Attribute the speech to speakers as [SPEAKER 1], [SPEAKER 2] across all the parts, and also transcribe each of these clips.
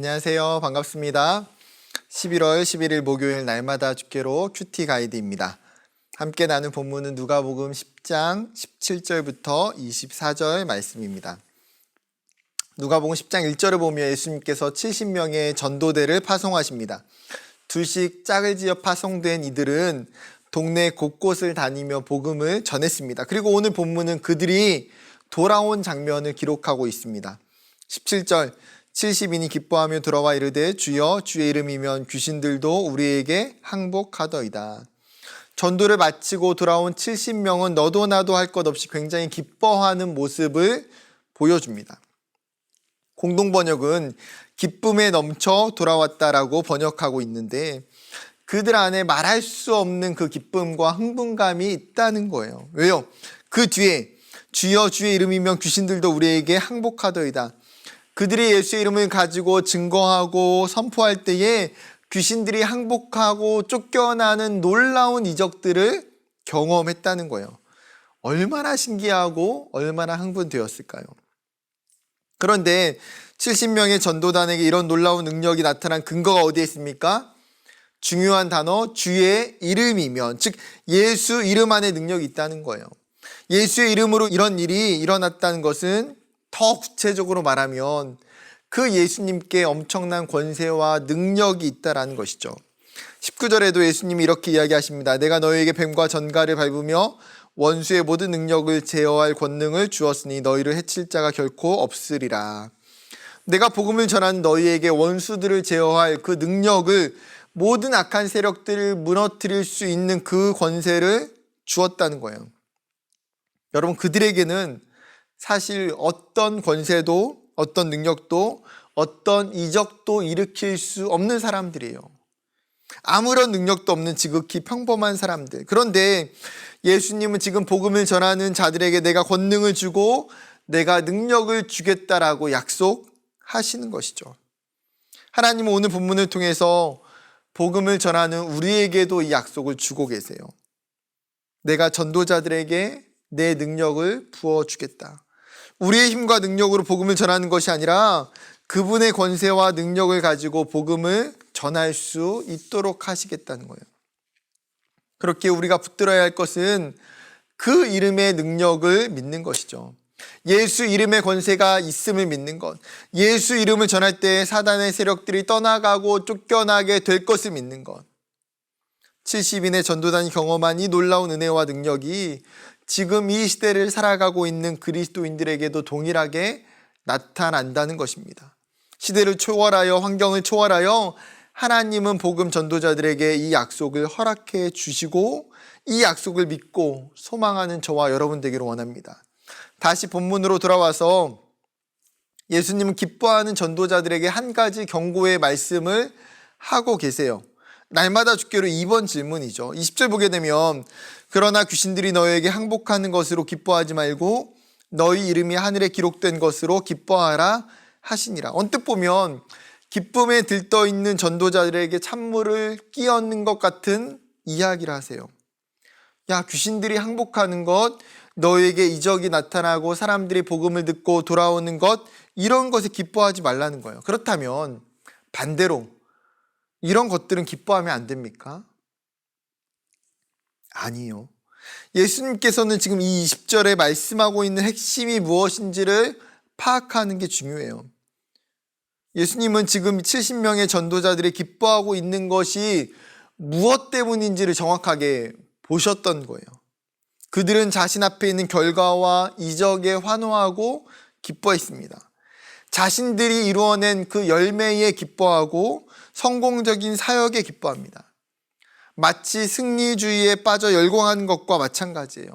[SPEAKER 1] 안녕하세요. 반갑습니다. 11월 11일 목요일 날마다 주께로 큐티 가이드입니다. 함께 나눈 본문은 누가복음 10장 17절부터 24절 말씀입니다. 누가복음 10장 1절을 보면 예수님께서 70명의 전도대를 파송하십니다. 둘씩 짝을 지어 파송된 이들은 동네 곳곳을 다니며 복음을 전했습니다. 그리고 오늘 본문은 그들이 돌아온 장면을 기록하고 있습니다. 17절, 70인이 기뻐하며 돌아와 이르되 주여 주의 이름이면 귀신들도 우리에게 항복하더이다. 전도를 마치고 돌아온 70명은 너도 나도 할 것 없이 굉장히 기뻐하는 모습을 보여줍니다. 공동번역은 기쁨에 넘쳐 돌아왔다라고 번역하고 있는데 그들 안에 말할 수 없는 그 기쁨과 흥분감이 있다는 거예요. 왜요? 그 뒤에 주여 주의 이름이면 귀신들도 우리에게 항복하더이다. 그들이 예수의 이름을 가지고 증거하고 선포할 때에 귀신들이 항복하고 쫓겨나는 놀라운 이적들을 경험했다는 거예요. 얼마나 신기하고 얼마나 흥분되었을까요? 그런데 70명의 전도단에게 이런 놀라운 능력이 나타난 근거가 어디에 있습니까? 중요한 단어 주의 이름이면, 즉 예수 이름 안에 능력이 있다는 거예요. 예수의 이름으로 이런 일이 일어났다는 것은 더 구체적으로 말하면 그 예수님께 엄청난 권세와 능력이 있다라는 것이죠. 19절에도 예수님이 이렇게 이야기하십니다. 내가 너희에게 뱀과 전갈을 밟으며 원수의 모든 능력을 제어할 권능을 주었으니 너희를 해칠 자가 결코 없으리라. 내가 복음을 전한 너희에게 원수들을 제어할 그 능력을, 모든 악한 세력들을 무너뜨릴 수 있는 그 권세를 주었다는 거예요. 여러분, 그들에게는 사실 어떤 권세도 어떤 능력도 어떤 이적도 일으킬 수 없는 사람들이에요. 아무런 능력도 없는 지극히 평범한 사람들. 그런데 예수님은 지금 복음을 전하는 자들에게 내가 권능을 주고 내가 능력을 주겠다라고 약속하시는 것이죠. 하나님은 오늘 본문을 통해서 복음을 전하는 우리에게도 이 약속을 주고 계세요. 내가 전도자들에게 내 능력을 부어주겠다. 우리의 힘과 능력으로 복음을 전하는 것이 아니라 그분의 권세와 능력을 가지고 복음을 전할 수 있도록 하시겠다는 거예요. 그렇게 우리가 붙들어야 할 것은 그 이름의 능력을 믿는 것이죠. 예수 이름의 권세가 있음을 믿는 것, 예수 이름을 전할 때 사단의 세력들이 떠나가고 쫓겨나게 될 것을 믿는 것. 70인의 전도단이 경험한 이 놀라운 은혜와 능력이 지금 이 시대를 살아가고 있는 그리스도인들에게도 동일하게 나타난다는 것입니다. 시대를 초월하여, 환경을 초월하여 하나님은 복음 전도자들에게 이 약속을 허락해 주시고 이 약속을 믿고 소망하는 저와 여러분 되기를 원합니다. 다시 본문으로 돌아와서 예수님은 기뻐하는 전도자들에게 한 가지 경고의 말씀을 하고 계세요. 날마다 주께로 2번 질문이죠. 20절 보게 되면 그러나 귀신들이 너희에게 항복하는 것으로 기뻐하지 말고 너희 이름이 하늘에 기록된 것으로 기뻐하라 하시니라. 언뜻 보면 기쁨에 들떠있는 전도자들에게 찬물을 끼얹는 것 같은 이야기를 하세요. 야, 귀신들이 항복하는 것, 너에게 이적이 나타나고 사람들이 복음을 듣고 돌아오는 것, 이런 것에 기뻐하지 말라는 거예요. 그렇다면 반대로 이런 것들은 기뻐하면 안 됩니까? 아니요. 예수님께서는 지금 이 20절에 말씀하고 있는 핵심이 무엇인지를 파악하는 게 중요해요. 예수님은 지금 70명의 전도자들이 기뻐하고 있는 것이 무엇 때문인지를 정확하게 보셨던 거예요. 그들은 자신 앞에 있는 결과와 이적에 환호하고 기뻐했습니다. 자신들이 이루어낸 그 열매에 기뻐하고 성공적인 사역에 기뻐합니다. 마치 승리주의에 빠져 열광하는 것과 마찬가지예요.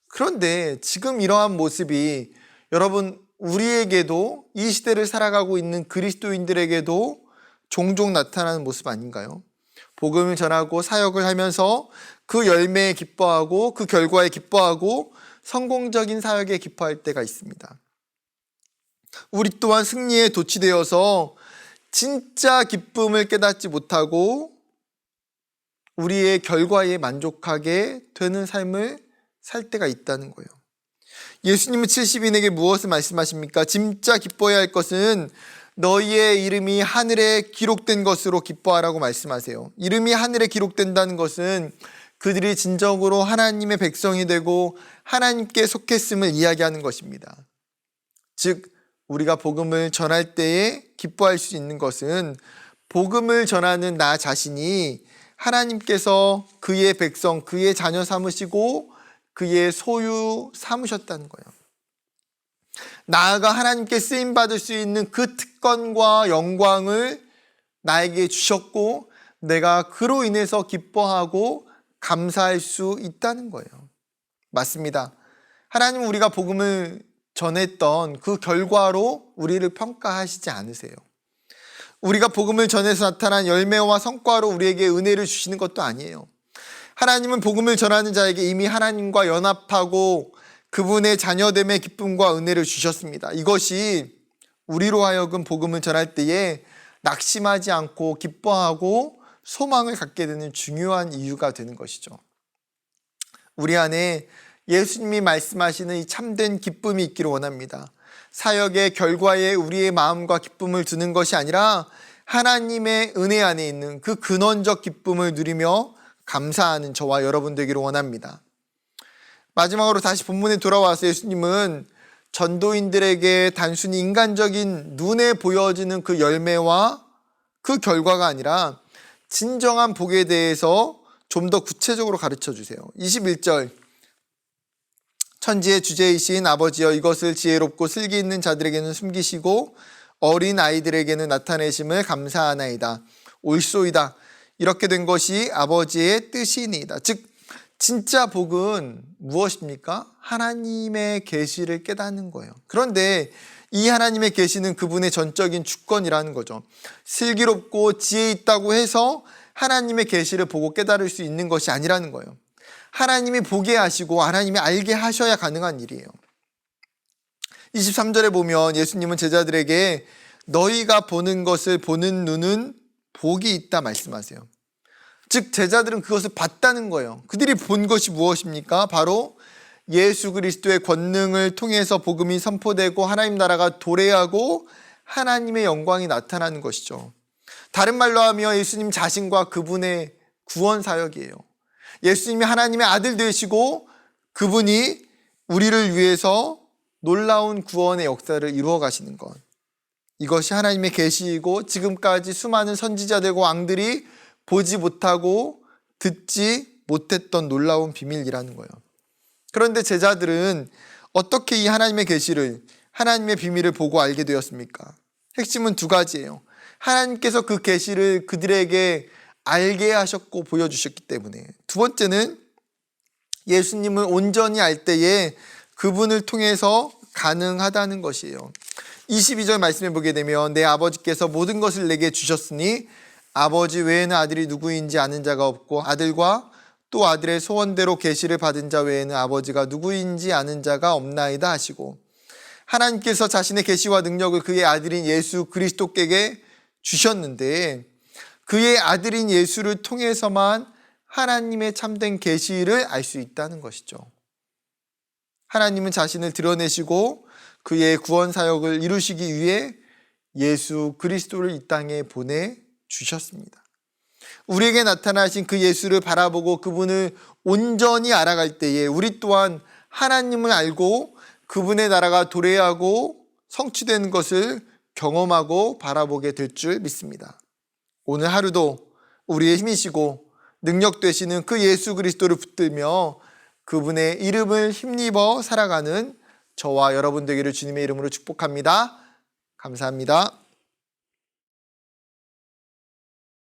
[SPEAKER 1] 그런데 지금 이러한 모습이 여러분, 우리에게도 이 시대를 살아가고 있는 그리스도인들에게도 종종 나타나는 모습 아닌가요? 복음을 전하고 사역을 하면서 그 열매에 기뻐하고 그 결과에 기뻐하고 성공적인 사역에 기뻐할 때가 있습니다. 우리 또한 승리에 도취되어서 진짜 기쁨을 깨닫지 못하고 우리의 결과에 만족하게 되는 삶을 살 때가 있다는 거예요. 예수님은 70인에게 무엇을 말씀하십니까? 진짜 기뻐해야 할 것은 너희의 이름이 하늘에 기록된 것으로 기뻐하라고 말씀하세요. 이름이 하늘에 기록된다는 것은 그들이 진정으로 하나님의 백성이 되고 하나님께 속했음을 이야기하는 것입니다. 즉 우리가 복음을 전할 때에 기뻐할 수 있는 것은 복음을 전하는 나 자신이 하나님께서 그의 백성, 그의 자녀 삼으시고 그의 소유 삼으셨다는 거예요. 나아가 하나님께 쓰임받을 수 있는 그 특권과 영광을 나에게 주셨고 내가 그로 인해서 기뻐하고 감사할 수 있다는 거예요. 맞습니다. 하나님은 우리가 복음을 전했던 그 결과로 우리를 평가하시지 않으세요. 우리가 복음을 전해서 나타난 열매와 성과로 우리에게 은혜를 주시는 것도 아니에요. 하나님은 복음을 전하는 자에게 이미 하나님과 연합하고 그분의 자녀됨의 기쁨과 은혜를 주셨습니다. 이것이 우리로 하여금 복음을 전할 때에 낙심하지 않고 기뻐하고 소망을 갖게 되는 중요한 이유가 되는 것이죠. 우리 안에 예수님이 말씀하시는 이 참된 기쁨이 있기를 원합니다. 사역의 결과에 우리의 마음과 기쁨을 두는 것이 아니라 하나님의 은혜 안에 있는 그 근원적 기쁨을 누리며 감사하는 저와 여러분 되기를 원합니다. 마지막으로 다시 본문에 돌아와서 예수님은 전도인들에게 단순히 인간적인 눈에 보여지는 그 열매와 그 결과가 아니라 진정한 복에 대해서 좀 더 구체적으로 가르쳐 주세요. 21절 천지의 주제이신 아버지여 이것을 지혜롭고 슬기 있는 자들에게는 숨기시고 어린 아이들에게는 나타내심을 감사하나이다. 옳소이다. 이렇게 된 것이 아버지의 뜻이니이다. 즉 진짜 복은 무엇입니까? 하나님의 계시를 깨닫는 거예요. 그런데 이 하나님의 계시는 그분의 전적인 주권이라는 거죠. 슬기롭고 지혜 있다고 해서 하나님의 계시를 보고 깨달을 수 있는 것이 아니라는 거예요. 하나님이 보게 하시고 하나님이 알게 하셔야 가능한 일이에요. 23절에 보면 예수님은 제자들에게 너희가 보는 것을 보는 눈은 복이 있다 말씀하세요. 즉 제자들은 그것을 봤다는 거예요. 그들이 본 것이 무엇입니까? 바로 예수 그리스도의 권능을 통해서 복음이 선포되고 하나님 나라가 도래하고 하나님의 영광이 나타나는 것이죠. 다른 말로 하면 예수님 자신과 그분의 구원 사역이에요. 예수님이 하나님의 아들 되시고 그분이 우리를 위해서 놀라운 구원의 역사를 이루어 가시는 것. 이것이 하나님의 계시이고 지금까지 수많은 선지자들과 왕들이 보지 못하고 듣지 못했던 놀라운 비밀이라는 거예요. 그런데 제자들은 어떻게 이 하나님의 계시를, 하나님의 비밀을 보고 알게 되었습니까? 핵심은 두 가지예요. 하나님께서 그 계시를 그들에게 알게 하셨고 보여주셨기 때문에. 두 번째는 예수님을 온전히 알 때에 그분을 통해서 가능하다는 것이에요. 22절 말씀해 보게 되면 내 아버지께서 모든 것을 내게 주셨으니 아버지 외에는 아들이 누구인지 아는 자가 없고 아들과 또 아들의 소원대로 계시를 받은 자 외에는 아버지가 누구인지 아는 자가 없나이다 하시고, 하나님께서 자신의 계시와 능력을 그의 아들인 예수 그리스도께 주셨는데 그의 아들인 예수를 통해서만 하나님의 참된 계시를 알 수 있다는 것이죠. 하나님은 자신을 드러내시고 그의 구원 사역을 이루시기 위해 예수 그리스도를 이 땅에 보내주셨습니다. 우리에게 나타나신 그 예수를 바라보고 그분을 온전히 알아갈 때에 우리 또한 하나님을 알고 그분의 나라가 도래하고 성취되는 것을 경험하고 바라보게 될 줄 믿습니다. 오늘 하루도 우리의 힘이시고 능력 되시는 그 예수 그리스도를 붙들며 그분의 이름을 힘입어 살아가는 저와 여러분 되기를 주님의 이름으로 축복합니다. 감사합니다.